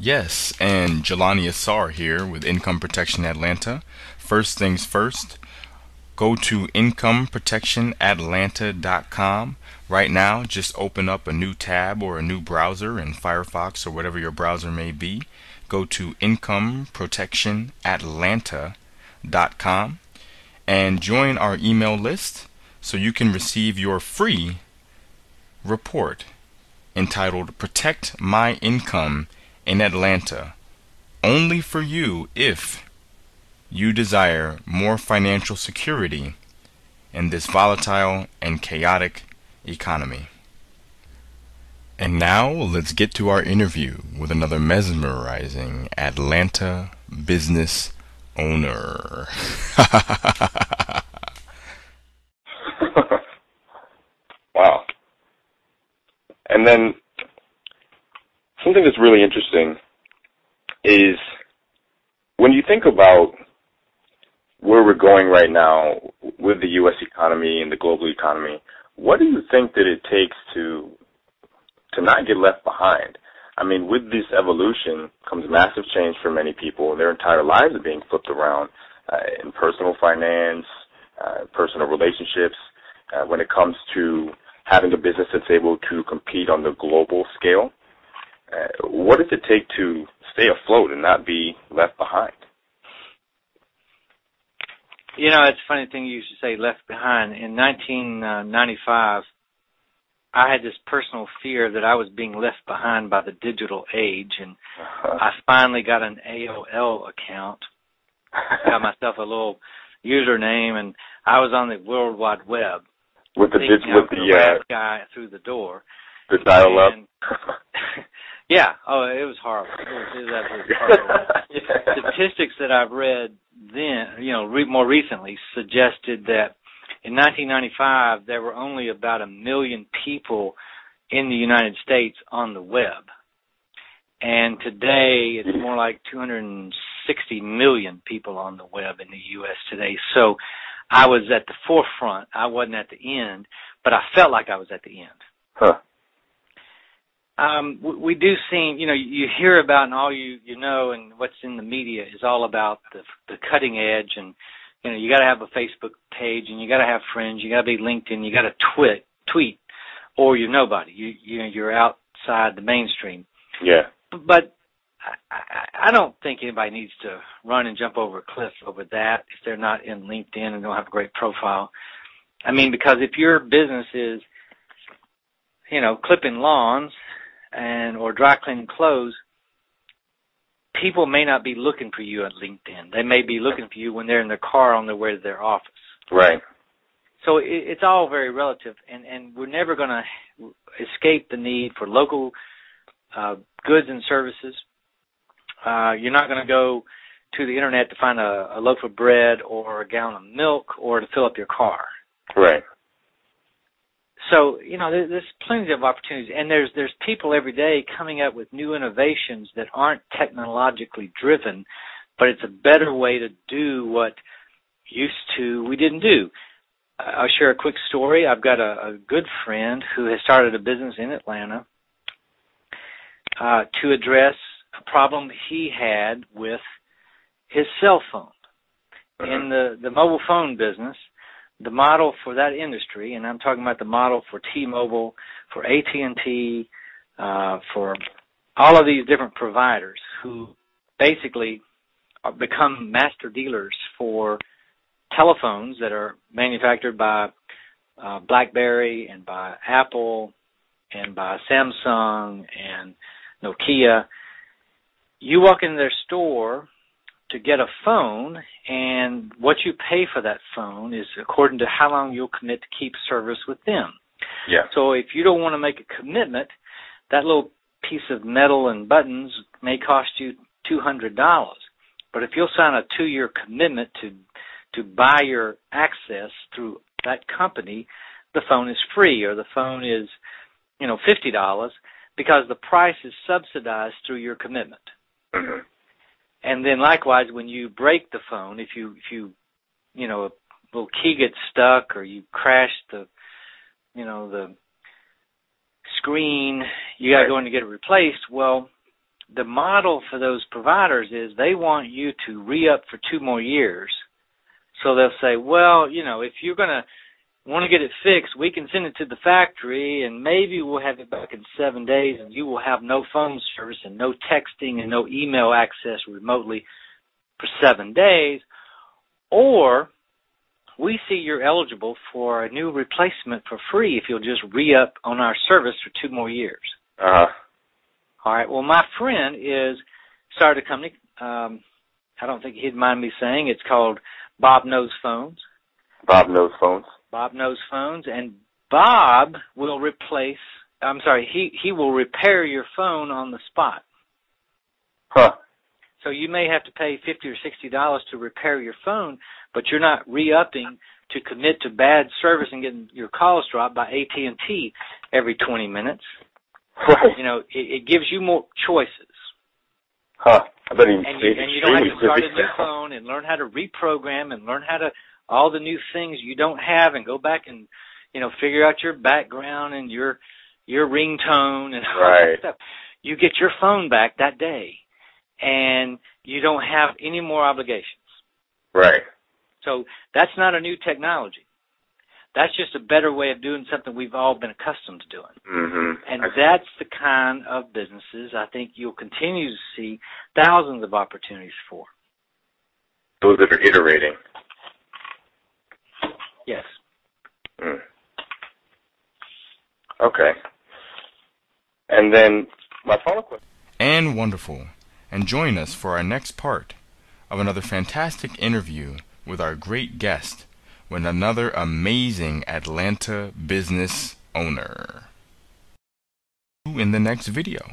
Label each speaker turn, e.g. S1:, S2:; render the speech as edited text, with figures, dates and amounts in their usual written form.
S1: Yes, and Jelani Asar here with Income Protection Atlanta. First things first, go to incomeprotectionatlanta.com. Right now, just open up a new tab or a new browser in Firefox or whatever your browser may be. Go to incomeprotectionatlanta.com and join our email list so you can receive your free report entitled Protect My Income in Atlanta, only for you if you desire more financial security in this volatile and chaotic economy. And now let's get to our interview with another mesmerizing Atlanta business owner.
S2: Wow. And then something that's really interesting is when you think about where we're going right now with the U.S. economy and the global economy, what do you think that it takes to not get left behind? I mean, with this evolution comes massive change for many people. Their entire lives are being flipped around in personal finance, personal relationships, when it comes to having a business that's able to compete on the global scale. What does it take to stay afloat and not be left behind?
S3: You know, it's a funny thing you should say left behind. In 1995, I had this personal fear that I was being left behind by the digital age, and I finally got an AOL account, got myself a little username, and I was on the World Wide Web.
S2: With the
S3: last guy through the door.
S2: The dial-up.
S3: Yeah. Oh, it was horrible. It was absolutely horrible. Yeah. Statistics that I've read then, more recently, suggested that in 1995 there were only about 1 million people in the United States on the web, and today it's more like 260 million people on the web in the U.S. today. So I was at the forefront. I wasn't at the end, but I felt like I was at the end.
S2: Huh.
S3: We do seem, you hear about, and all you know and what's in the media is all about the cutting edge, and you got to have a Facebook page, and you got to have friends, you got to be LinkedIn, you got to tweet, or you're nobody. You're outside the mainstream.
S2: Yeah.
S3: But I don't think anybody needs to run and jump over a cliff over that if they're not in LinkedIn and don't have a great profile. I mean, because if your business is, clipping lawns or dry cleaning clothes, people may not be looking for you at LinkedIn. They may be looking for you when they're in their car on their way to their office.
S2: Right.
S3: So it's all very relative, and we're never going to escape the need for local goods and services. You're not going to go to the internet to find a loaf of bread or a gallon of milk or to fill up your car.
S2: Right.
S3: So, there's plenty of opportunities, and there's people every day coming up with new innovations that aren't technologically driven, but it's a better way to do what we didn't do. I'll share a quick story. I've got a good friend who has started a business in Atlanta to address a problem he had with his cell phone. In the mobile phone business, the model for that industry, and I'm talking about the model for T-Mobile, for AT&T, for all of these different providers who basically become master dealers for telephones that are manufactured by BlackBerry and by Apple and by Samsung and Nokia. You walk into their store to get a phone, and what you pay for that phone is according to how long you'll commit to keep service with them.
S2: Yeah.
S3: So if you don't want to make a commitment, that little piece of metal and buttons may cost you $200. But if you'll sign a 2-year commitment to buy your access through that company, the phone is free, or the phone is, $50, because the price is subsidized through your commitment.
S2: Mm-hmm.
S3: And then likewise, when you break the phone, if you a little key gets stuck or you crash the screen, you got to go in to get it replaced. Well, the model for those providers is they want you to re-up for 2 more years. So they'll say, well, if you're going to want to get it fixed, we can send it to the factory, and maybe we'll have it back in 7 days, and you will have no phone service and no texting and no email access remotely for 7 days. Or we see you're eligible for a new replacement for free if you'll just re-up on our service for 2 more years.
S2: Uh-huh.
S3: All right. Well, my friend started a company. I don't think he'd mind me saying it's called Bob Knows Phones.
S2: Bob Knows Phones.
S3: Bob Knows Phones, and Bob will he will repair your phone on the spot.
S2: Huh.
S3: So you may have to pay $50 or $60 to repair your phone, but you're not re-upping to commit to bad service and getting your calls dropped by AT&T every 20 minutes.
S2: Right.
S3: It gives you more choices.
S2: Huh. I bet he
S3: and you don't have to start a new phone and learn how to reprogram and learn how to all the new things you don't have and go back and figure out your background and your ringtone and all that stuff. You get your phone back that day, and you don't have any more obligations.
S2: Right.
S3: So that's not a new technology. That's just a better way of doing something we've all been accustomed to doing.
S2: Mm-hmm.
S3: And that's the kind of businesses I think you'll continue to see thousands of opportunities for.
S2: Those that are iterating.
S3: Yes.
S2: Mm. Okay. And then my final question.
S1: And wonderful. And join us for our next part of another fantastic interview with our great guest, with another amazing Atlanta business owner. In the next video.